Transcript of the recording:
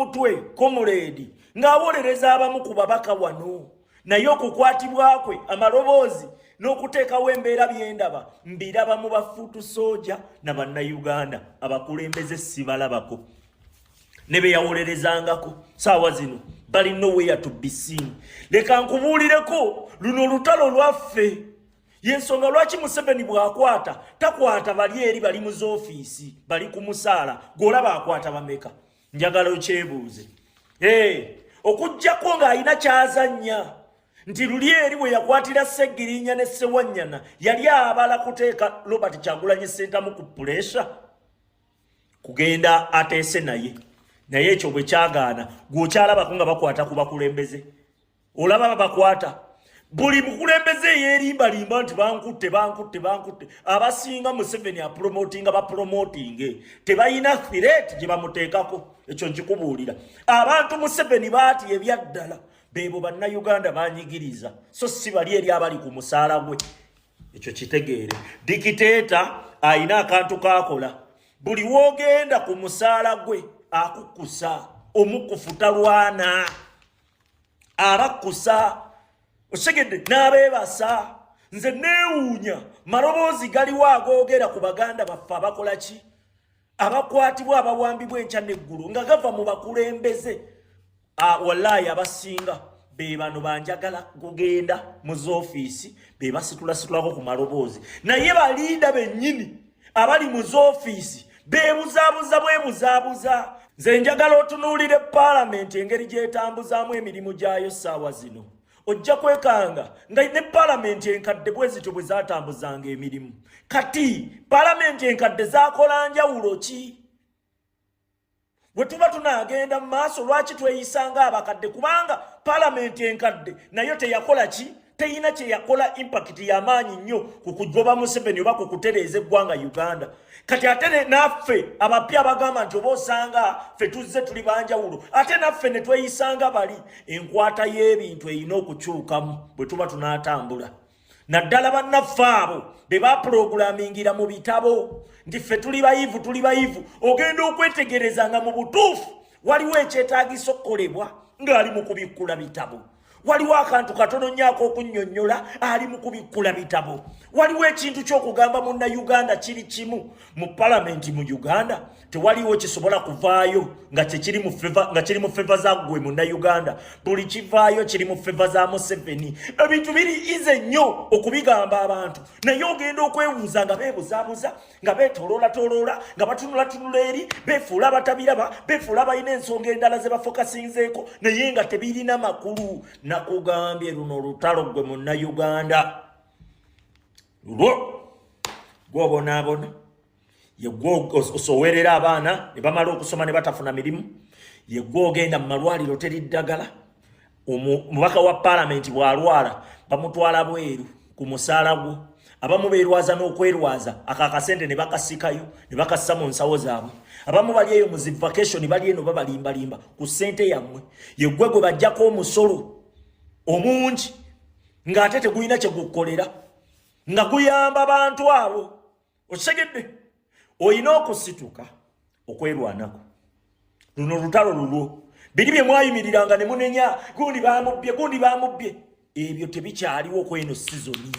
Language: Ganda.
omutwe komuledi ng'awolereza abamu ku babaka wano naye okukwatibwakwe amaloboozi n'okuteekawo embeera byendaba mbiraba mu bafuutu sooja na bannayuganda abakulembeze sibalabako ne be yawolerezangako saawa zino bali nowhere to be seen. Leka nkubuulireko luno olutalo lwaffe yensonga lwaki Museveni bw'akwata takwata bali eri bali mu zoofiisi bali ku musaala gw'olaba akwata bameka. Njagala okyebuuze okuggyako ng'alina kyazannya nti luli eri bwe yakwatira Sseggirinya ne Ssewanyana yali abala kuteeka Robert Kyagulanyi Ssentamu ku puleesha kugenda ateese naye ekyo bwe kyagaana gw'okyalabako nga bakwata ku bakulembeze olaba bakwata buli mukulembeze yeerimbalimba nti bankutte abasinga Museveni apromotinga bapromotinge tebalina threat gye bamuteekako ekyo nkikubuulira abantu Museveni baati ebyaddala bebo bannayuganda banyigiriza so si bali eri abali ku musaala gwe ekyo kitegeere dikiteeta ayina akantu kakola buli woogenda ku musaala gwe akukusa omukufuta lwana abakusa osegedde n'abeebasa nze neewuunya maloboozi galiwo agoogera ku baganda baffe abakola ki abakwatibwa abawambibwa enkya n'eggulu nga gava mu bakulembeze wallahi abasinga be bano banjagala kugenda mu zoofiisi be basitulasitulako ku maloboozi naye baliida bennyini abali mu zoofiisi bebuzaabuza nze njagala otunuulire paalamenti engeri gyetambuzaamu emirimu gyayo ssaawa zino ojja kwekanga nga ne paalamenti enkadde bwe zityo bwe zaatambuzanga emirimu kati paalamenti enkadde zaakola njawulo ki bwe tuba tunaagenda mu maaso lwaki tweyisanga abakadde kubanga paalamenti enkadde nayo teyakola ki teyina kye yakola impact y'amaanyi nnyo ku kugoba Museveni oba ku kutereeza eggwanga Uganda kati ate naffe abapya abagamba nti oba osanga ffe tuzze tuli banjawulo ate naffe ne tweyisanga bali enkwata y'ebintu erina okukyukamu bwe tuba tunaatambula naddala bannaffe abo be bapulogulamingira mu bitabo nti ffe tuli bayivu ogenda okwetegereza nga mu butuufu waliwo ekyetaagisa okukolebwa ng'ali mu kubikkula bitabo waliwo akantu katono nnyako okunnyonnyola ali mu kubikkula bitabo waliwo ekintu ky'okugamba munnayuganda kiri kimu mu palamenti mu Uganda tewaliwo kisobola kuvaayo nga kiri mu feva za ggwe munnayuganda buli kivaayo kiri mu feva za Museveni ebintu biri ize nnyo okubigamba abantu naye ogenda okwebuuza nga beebuzaabuza nga beetooloola nga batunula eri beefuula abatabiraba beefuula abalina ensonga endala ze bafokasinzeeko naye nga tebirina makulu nakugambye luno olutalo gwe munnayuganda lulwo gwobonaabona yegwo osowerera abaana ne bamala okusoma ne batafuna mirimu yegwo ogenda mu malwaliro teri ddagala omubaka wa paalamenti bw'alwala bamutwala bweru ku musaala gwo abamu beerwaza n'okwerwaza akakasente ne bakasikayo ne bakassa mu nsawo zaabwe abamu bali eyo mu zivakation bali eno babalimbalimba ku ssente yammwe yeggwe gwe bajjako omusolo omungi ng'ate tegulina kye gukolera nga guyamba abantu abo osegedde oyina okusituka okwerwanako luno olutalo lulwo biri bye mwayimiriranga ne munenya gundi bamubbye ebyo tebikyaliwo kweno sizoni